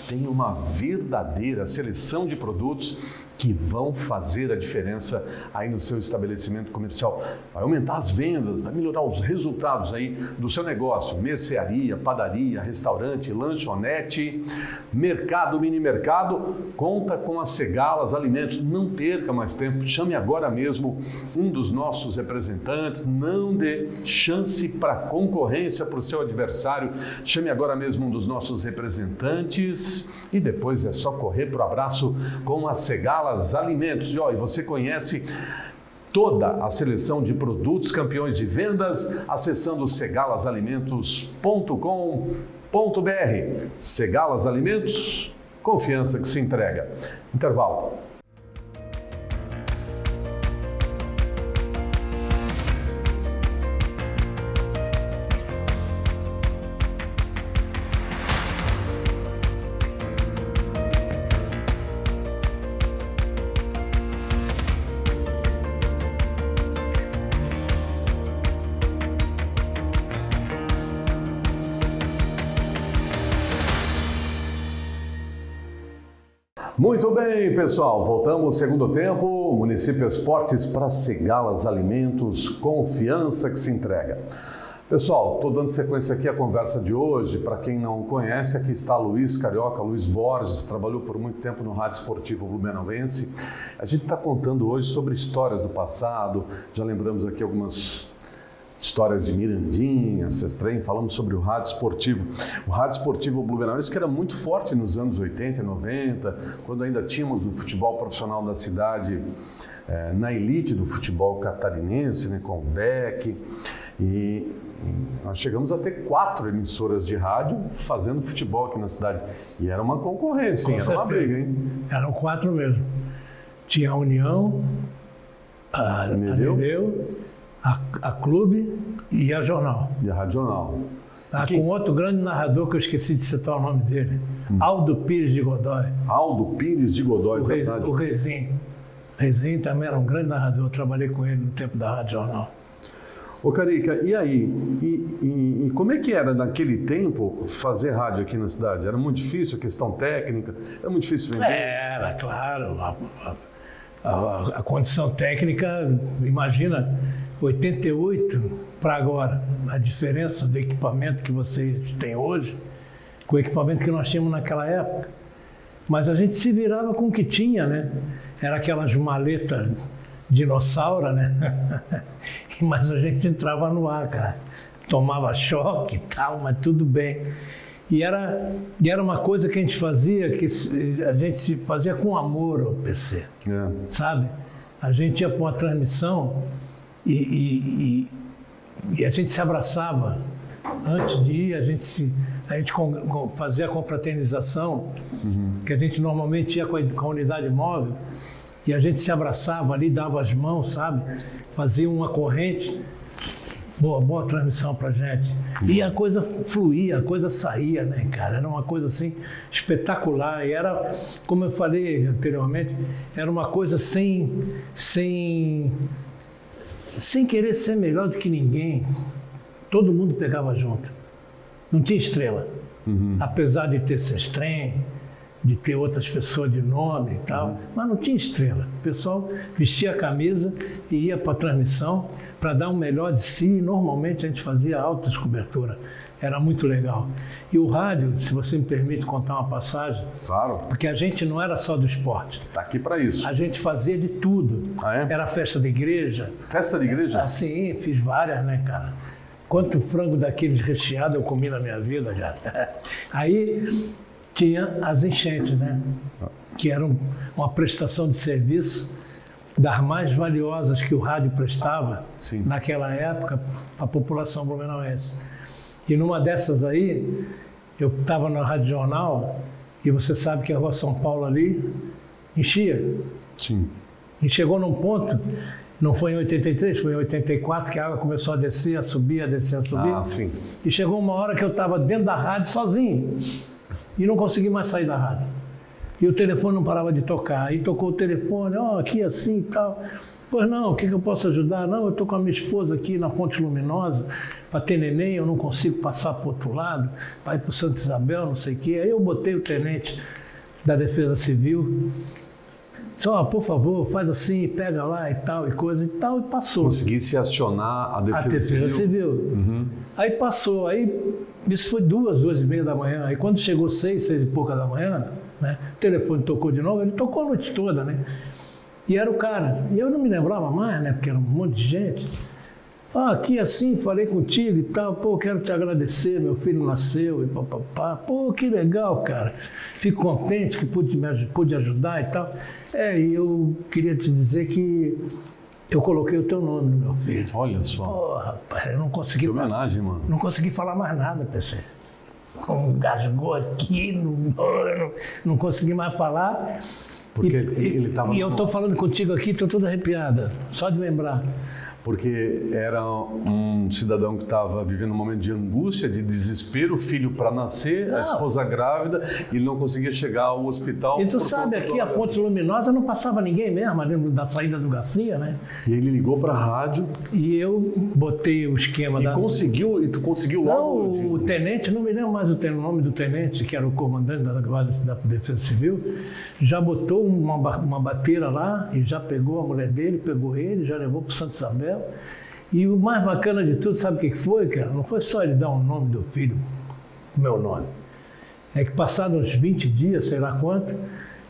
tem uma verdadeira seleção de produtos que vão fazer a diferença aí no seu estabelecimento comercial. Vai aumentar as vendas, vai melhorar os resultados aí do seu negócio, mercearia, padaria, restaurante, lanchonete, mercado, mini mercado, conta com a Segalas Alimentos. Não perca mais tempo, chame agora mesmo um dos nossos representantes, não dê chance para concorrência, para o seu adversário, chame agora mesmo um dos nossos representantes e depois é só correr para o abraço com a Segalas Alimentos. E você conhece toda a seleção de produtos campeões de vendas acessando segalasalimentos.com.br. Segalas Alimentos, confiança que se entrega. Intervalo. Muito bem, pessoal. Voltamos ao segundo tempo. Município Esportes para Segalas Alimentos, confiança que se entrega. Pessoal, estou dando sequência aqui à conversa de hoje. Para quem não conhece, aqui está Luiz Carioca, Luiz Borges, trabalhou por muito tempo no Rádio Esportivo Blumenauense. A gente está contando hoje sobre histórias do passado, já lembramos aqui algumas histórias de Mirandinha, Sestrem, falamos sobre o Rádio Esportivo. O Rádio Esportivo Blumenauense, que era muito forte nos anos 80 e 90, quando ainda tínhamos o futebol profissional da cidade na elite do futebol catarinense, né, com o Beck. E nós chegamos a ter 4 emissoras de rádio fazendo futebol aqui na cidade. E era uma concorrência, hein? Era uma briga, hein? Eram 4 mesmo. Tinha a União, a Nereu, a Clube e a Jornal. E a Rádio Jornal. Com outro grande narrador que eu esqueci de citar o nome dele, Aldo Pires de Godoy. Aldo Pires de Godoy, verdade. O Rezinho. Rezinho também era um grande narrador, eu trabalhei com ele no tempo da Rádio Jornal. Ô Carica, e aí? E como é que era naquele tempo fazer rádio aqui na cidade? Era muito difícil a questão técnica? Era muito difícil vender? Era, claro. A condição técnica, imagina, 88 para agora, a diferença do equipamento que vocês têm hoje com o equipamento que nós tínhamos naquela época. Mas a gente se virava com o que tinha, né? Era aquelas maletas dinossauro, né? Mas a gente entrava no ar, cara. Tomava choque e tal, mas tudo bem. E era uma coisa que a gente fazia, que a gente fazia com amor ao PC, sabe? A gente ia para uma transmissão e a gente se abraçava. Antes de ir, a gente fazia a confraternização, que a gente normalmente ia com a unidade móvel, e a gente se abraçava ali, dava as mãos, sabe? Fazia uma corrente. Boa transmissão pra gente. E a coisa fluía, a coisa saía, né, cara? Era uma coisa assim espetacular. E era, como eu falei anteriormente, era uma coisa sem querer ser melhor do que ninguém. Todo mundo pegava junto. Não tinha estrela. Apesar de ter Sestrem, de ter outras pessoas de nome e tal, mas não tinha estrela. O pessoal vestia a camisa e ia para a transmissão para dar o melhor de si, e normalmente a gente fazia altas coberturas. Era muito legal. E o rádio, se você me permite contar uma passagem, claro, porque a gente não era só do esporte. Está aqui para isso. A gente fazia de tudo. Ah, é? Era festa de igreja. Festa de igreja? Sim, fiz várias, né, cara? Quanto frango daqueles recheados eu comi na minha vida já. Aí tinha as enchentes, né? Que eram uma prestação de serviço das mais valiosas que o rádio prestava naquela época para a população blumenauense. E numa dessas aí, eu estava na Rádio Jornal e você sabe que a Rua São Paulo ali enchia. Sim. E chegou num ponto, não foi em 83, foi em 84 que a água começou a descer, a subir, a descer, a subir. Ah, sim. E chegou uma hora que eu estava dentro da rádio sozinho. E não consegui mais sair da rádio. E o telefone não parava de tocar. Aí tocou o telefone, aqui assim e tal. Pois não, o que eu posso ajudar? Não, eu estou com a minha esposa aqui na Ponte Luminosa, para ter neném, eu não consigo passar para o outro lado, para ir para o Santa Isabel, não sei o quê. Aí eu botei o tenente da Defesa Civil, só, por favor, faz assim, pega lá e tal, e passou. Conseguisse acionar a Defesa Civil. Aí passou, aí isso foi 2h30 da manhã. Aí quando chegou 6 e pouca da manhã, né, o telefone tocou de novo, ele tocou a noite toda, né? E era o cara. E eu não me lembrava mais, né, porque era um monte de gente. Aqui assim, falei contigo e tal, quero te agradecer, meu filho nasceu e papapá. Que legal, cara. Fico contente que pude ajudar e tal. E eu queria te dizer que eu coloquei o teu nome no meu filho. Olha só. Rapaz, eu não consegui... Que homenagem, mano. Não consegui falar mais nada, PC. Engasgou aqui, não consegui mais falar. Porque ele estava... E eu estou falando contigo aqui, estou toda arrepiada, só de lembrar. porque era um cidadão que estava vivendo um momento de angústia, de desespero, o filho para nascer, a esposa grávida, e ele não conseguia chegar ao hospital. E tu sabe, aqui a Ponte Luminosa não passava ninguém mesmo, ali da saída do Garcia, né? E ele ligou para a rádio. E eu botei o esquema e tu conseguiu logo? Não, o tenente, não me lembro mais o nome do tenente, que era o comandante da Guarda da Defesa Civil, já botou uma bateira lá e já pegou a mulher dele, pegou ele, já levou para o Santa Isabel. E o mais bacana de tudo, sabe o que foi, cara? Não foi só ele dar o nome do filho, o meu nome. É que passados uns 20 dias, sei lá quanto,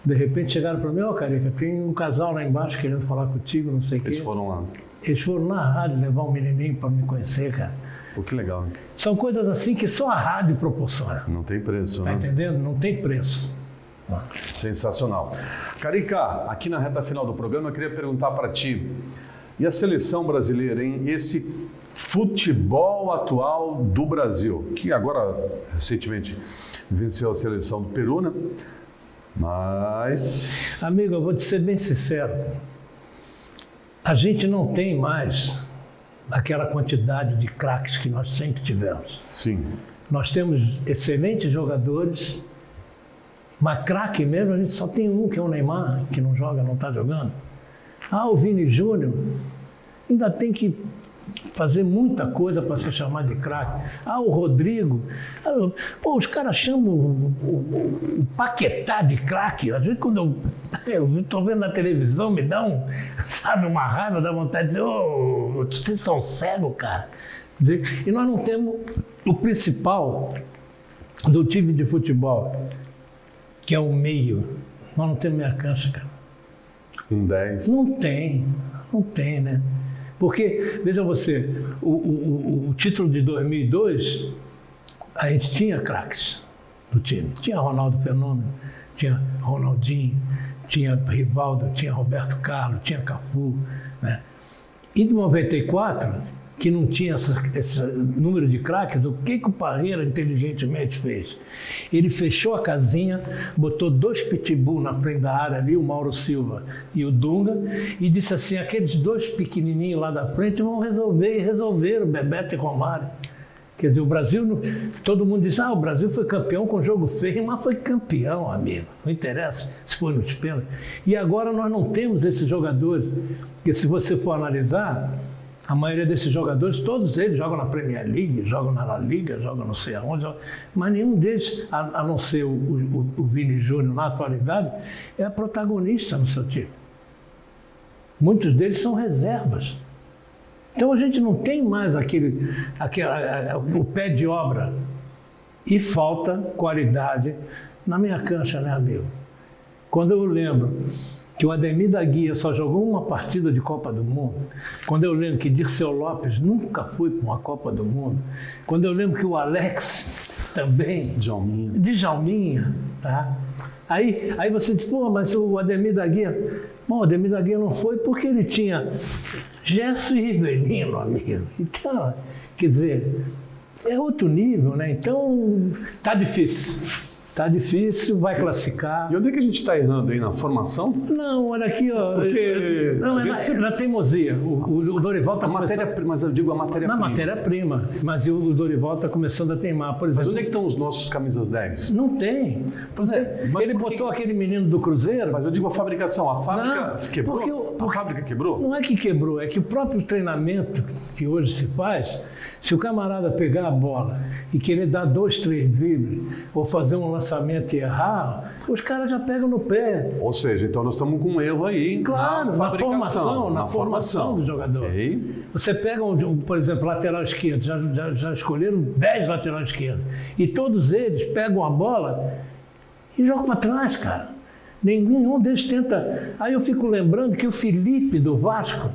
de repente chegaram para mim, Carica, tem um casal lá embaixo querendo falar contigo, não sei o quê. Eles foram lá? Eles foram na rádio levar um menininho para me conhecer, cara. Pô, que legal. São coisas assim que só a rádio proporciona. Não tem preço, né? Tá entendendo? Não tem preço. Sensacional. Carica, aqui na reta final do programa eu queria perguntar para ti, e a seleção brasileira, hein? Esse futebol atual do Brasil, que agora, recentemente, venceu a seleção do Peru, né? Mas... Amigo, eu vou te ser bem sincero. A gente não tem mais aquela quantidade de craques que nós sempre tivemos. Sim. Nós temos excelentes jogadores, mas craque mesmo a gente só tem um, que é o Neymar, que não joga, não está jogando. O Vini Júnior ainda tem que fazer muita coisa para ser chamado de craque. O Rodrigo. Pô, os caras chamam o Paquetá de craque. Às vezes quando eu estou vendo na televisão, me dá uma raiva, dá vontade de dizer, vocês são cegos, cara. E nós não temos o principal do time de futebol, que é o meio. Nós não temos meia cancha, cara. Um 10. Não tem, né? Porque, veja você, o título de 2002, a gente tinha craques do time. Tinha Ronaldo Fenômeno, tinha Ronaldinho, tinha Rivaldo, tinha Roberto Carlos, tinha Cafu, né? E de 94, que não tinha esse número de craques, o que o Parreira inteligentemente fez? Ele fechou a casinha, botou 2 pitbull na frente da área ali, o Mauro Silva e o Dunga, e disse assim, aqueles 2 pequenininhos lá da frente vão resolver, e resolveram, Bebeto e Romário. Quer dizer, o Brasil, todo mundo diz, o Brasil foi campeão com jogo feio, mas foi campeão, amigo. Não interessa se foi nos pênaltis. E agora nós não temos esses jogadores, porque se você for analisar, a maioria desses jogadores, todos eles jogam na Premier League, jogam na La Liga, jogam não sei aonde, mas nenhum deles, a não ser o Vini Júnior na atualidade, é protagonista no seu time. Muitos deles são reservas. Então a gente não tem mais o pé de obra e falta qualidade na minha cancha, né, amigo? Quando eu lembro que o Ademir da Guia só jogou uma partida de Copa do Mundo, quando eu lembro que Dirceu Lopes nunca foi para uma Copa do Mundo, quando eu lembro que o Alex também... Djalminha, tá? Aí você diz, mas o Ademir da Guia... Bom, o Ademir da Guia não foi porque ele tinha Gerson e Rivelino, amigo. Então, quer dizer, é outro nível, né? Então, tá difícil. Tá difícil, vai classificar. E onde é que a gente está errando aí? Na formação? Não, olha aqui, ó. Porque... Não, é na teimosia. O Dorival está começando... Mas eu digo a matéria-prima. Na matéria-prima. Mas o Dorival está começando a teimar, por exemplo. Mas onde é que estão os nossos camisas 10? Não tem. Pois é. Ele botou aquele menino do Cruzeiro... Mas eu digo a fabricação. A fábrica quebrou? A fábrica quebrou? Não é que quebrou, é que o próprio treinamento que hoje se faz, se o camarada pegar a bola e querer dar 2, 3 dribles, ou fazer um lançamento e errar, os caras já pegam no pé. Ou seja, então nós estamos com um erro aí, claro, na formação do jogador. Okay. Você pega, por exemplo, lateral esquerdo, já escolheram 10 laterais esquerdos, e todos eles pegam a bola e jogam para trás, cara. Nenhum deles tenta... Aí eu fico lembrando que o Felipe do Vasco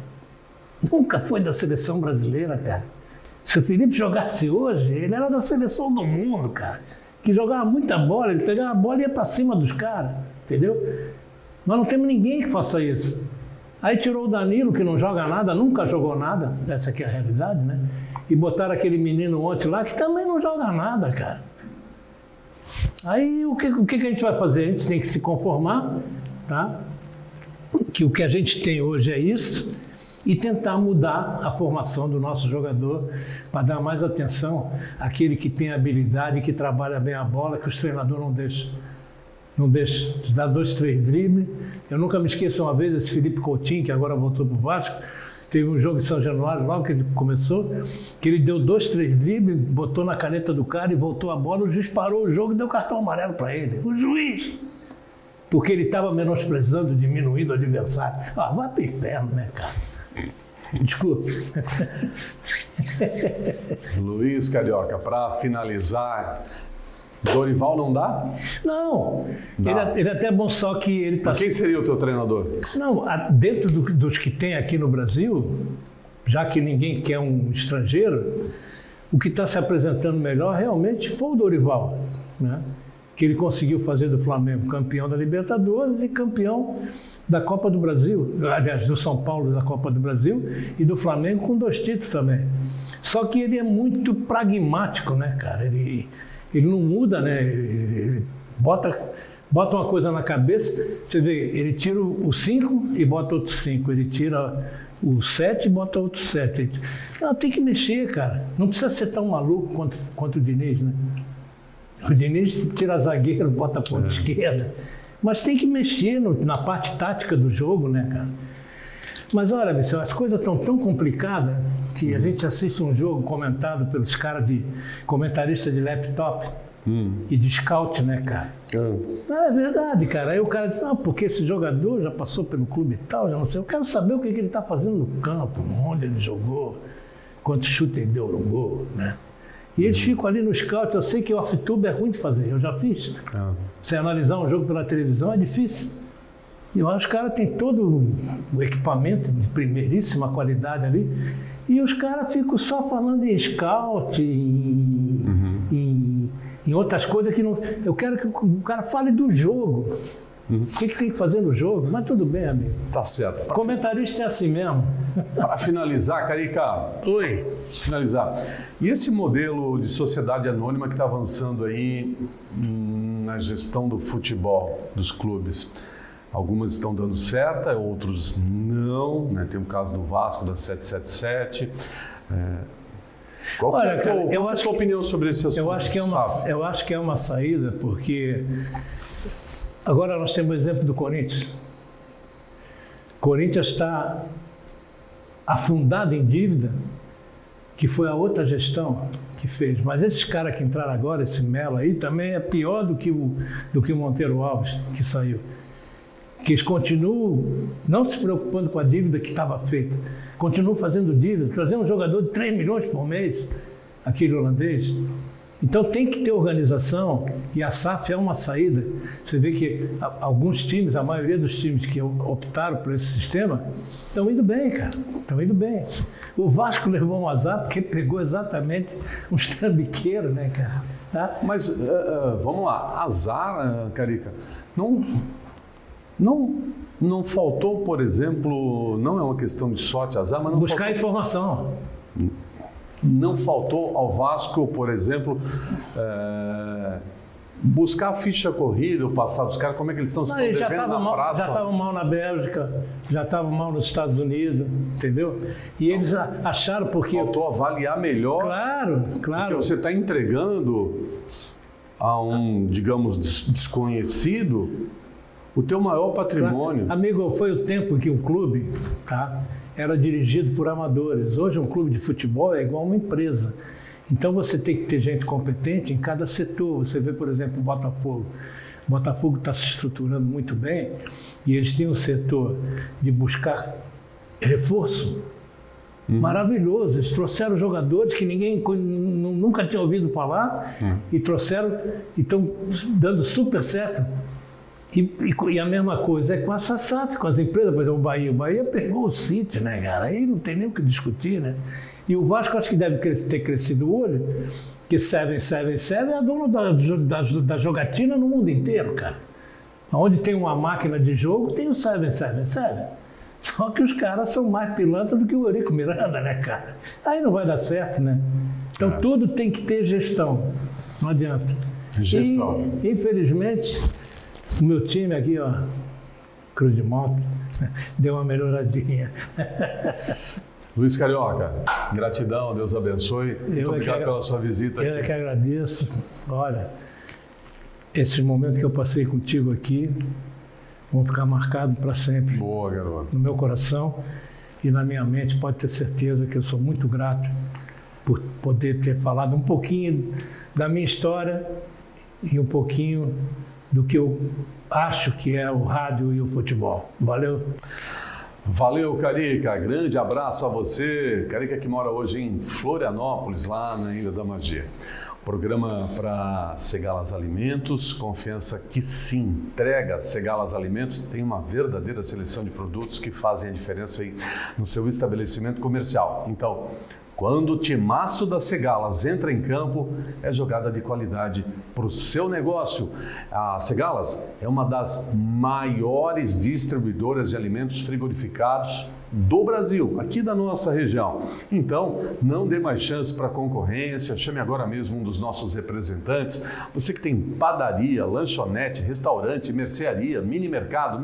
nunca foi da seleção brasileira, cara. Se o Felipe jogasse hoje, ele era da seleção do mundo, cara. Que jogava muita bola, ele pegava a bola e ia para cima dos caras, entendeu? Nós não temos ninguém que faça isso. Aí tirou o Danilo, que não joga nada, nunca jogou nada, essa aqui é a realidade, né? E botaram aquele menino ontem lá, que também não joga nada, cara. Aí o que a gente vai fazer? A gente tem que se conformar, tá? Que o que a gente tem hoje é isso, e tentar mudar a formação do nosso jogador para dar mais atenção àquele que tem habilidade, que trabalha bem a bola, que os treinadores não deixam. Não deixa, dá 2, 3 dribles. Eu nunca me esqueço uma vez, esse Felipe Coutinho, que agora voltou para o Vasco, teve um jogo em São Januário, logo que ele começou, que ele deu 2, 3 dribles, botou na caneta do cara e voltou a bola, o juiz parou o jogo e deu cartão amarelo para ele. O juiz! Porque ele estava menosprezando, diminuindo o adversário. Ah, vai para o inferno, né, cara? Desculpe. Luiz Carioca, para finalizar, Dorival não dá? Não, ele é até bom, só que ele está... Quem seria o teu treinador? Não, dentro dos que tem aqui no Brasil, já que ninguém quer um estrangeiro, o que está se apresentando melhor realmente foi o Dorival, né? Que ele conseguiu fazer do Flamengo campeão da Libertadores e campeão da Copa do Brasil, aliás, do São Paulo da Copa do Brasil e do Flamengo com 2 títulos também. Só que ele é muito pragmático, né, cara? Ele não muda, né? Ele bota uma coisa na cabeça, você vê, ele tira o 5 e bota outro 5, ele tira o 7 e bota outro 7. Não, tem que mexer, cara. Não precisa ser tão maluco quanto o Diniz, né? O Diniz tira zagueiro, bota a ponta esquerda. Mas tem que mexer na parte tática do jogo, né, cara? Mas olha, Vicente, as coisas estão tão complicadas que a gente assiste um jogo comentado pelos caras comentaristas de laptop e de scout, né, cara? É verdade, cara. Aí o cara diz, não, porque esse jogador já passou pelo clube e tal, já não sei. Eu quero saber o que ele está fazendo no campo, onde ele jogou, quanto chute ele deu no gol, né? E eles ficam ali no scout. Eu sei que o off-tube é ruim de fazer, eu já fiz. Você analisar um jogo pela televisão é difícil. E os caras têm todo o equipamento de primeiríssima qualidade ali. E os caras ficam só falando em scout, em outras coisas que não... Eu quero que o cara fale do jogo. O que tem que fazer no jogo? Mas tudo bem, amigo. Tá certo. Comentarista é assim mesmo. Para finalizar, Carica. Oi. Finalizar. E esse modelo de sociedade anônima que está avançando aí na gestão do futebol dos clubes? Algumas estão dando certo, outros não, né? Tem o caso do Vasco, da 777. Qual é a tua opinião sobre esse assunto? Eu acho que é uma saída, porque agora nós temos o exemplo do Corinthians. O Corinthians está afundado em dívida, que foi a outra gestão que fez. Mas esses caras que entraram agora, esse Melo aí, também é pior do que o Monteiro Alves, que saiu. Que eles continuam não se preocupando com a dívida que estava feita, continuam fazendo dívida, trazendo um jogador de 3 milhões por mês, aquele holandês. Então tem que ter organização e a SAF é uma saída. Você vê que alguns times, a maioria dos times que optaram por esse sistema, estão indo bem, cara, estão indo bem. O Vasco levou um azar porque pegou exatamente um trambiqueiro, né, cara? Tá? Mas, vamos lá, azar, Carica, não faltou, por exemplo, não é uma questão de sorte, azar, mas não buscar faltou... informação. Não faltou ao Vasco, por exemplo, buscar a ficha corrida, o passado dos caras, como é que eles estão se devendo na praça? Já estavam mal na Bélgica, já estavam mal nos Estados Unidos, entendeu? E eles acharam porque... Faltou avaliar melhor. Claro. Porque você está entregando a um, digamos, desconhecido o teu maior patrimônio. Amigo, foi o tempo que um clube, tá, era dirigido por amadores. Hoje um clube de futebol é igual uma empresa. Então você tem que ter gente competente em cada setor. Você vê, por exemplo, o Botafogo. O Botafogo está se estruturando muito bem e eles têm um setor de buscar reforço maravilhoso. Eles trouxeram jogadores que ninguém nunca tinha ouvido falar e trouxeram e estão dando super certo. E a mesma coisa é com a SAF, com as empresas, por exemplo, o Bahia pegou o City, né, cara? Aí não tem nem o que discutir, né? E o Vasco acho que deve ter crescido o olho, que Seven é dono da jogatina no mundo inteiro, cara. Onde tem uma máquina de jogo, tem o Seven. Só que os caras são mais pilantra do que o Eurico Miranda, né, cara? Aí não vai dar certo, né? Então tudo tem que ter gestão, não adianta. Gestão. E, infelizmente... O meu time aqui, ó, Cruz de Malta, Deu uma melhoradinha. Luiz Carioca, gratidão, Deus abençoe. Muito obrigado pela sua visita aqui. Eu é que agradeço. Olha, esse momento que eu passei contigo aqui vão ficar marcados para sempre. Boa, garoto. No meu coração e na minha mente, pode ter certeza que eu sou muito grato por poder ter falado um pouquinho da minha história e um pouquinho do que eu acho que é o rádio e o futebol. Valeu? Valeu, Carica. Grande abraço a você. Carica que mora hoje em Florianópolis, lá na Ilha da Magia. Programa para Segalas Alimentos, confiança que se entrega. Segalas Alimentos tem uma verdadeira seleção de produtos que fazem a diferença aí no seu estabelecimento comercial. Então, quando o timaço da Segalas entra em campo, é jogada de qualidade para o seu negócio. A Segalas é uma das maiores distribuidoras de alimentos frigorificados do Brasil, aqui da nossa região. Então, não dê mais chance para a concorrência, chame agora mesmo um dos nossos representantes. Você que tem padaria, lanchonete, restaurante, mercearia, mini mercado,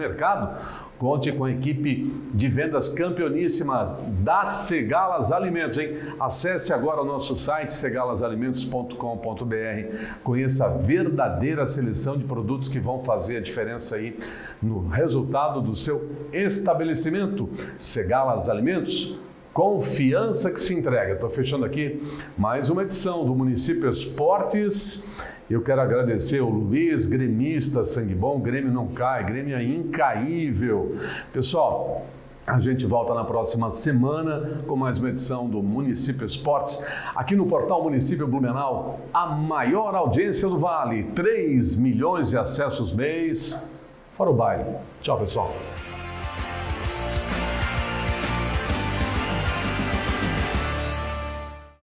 conte com a equipe de vendas campeoníssimas da Segalas Alimentos, hein? Acesse agora o nosso site segalasalimentos.com.br, conheça a verdadeira seleção de produtos que vão fazer a diferença aí no resultado do seu estabelecimento. Segalas Alimentos, confiança que se entrega. Estou fechando aqui mais uma edição do Município Esportes. Eu quero agradecer ao Luiz, gremista, sangue bom, Grêmio não cai, Grêmio é incaível. Pessoal, a gente volta na próxima semana com mais uma edição do Município Esportes, aqui no portal Município Blumenau, a maior audiência do Vale, 3 milhões de acessos mês, fora o baile. Tchau, pessoal.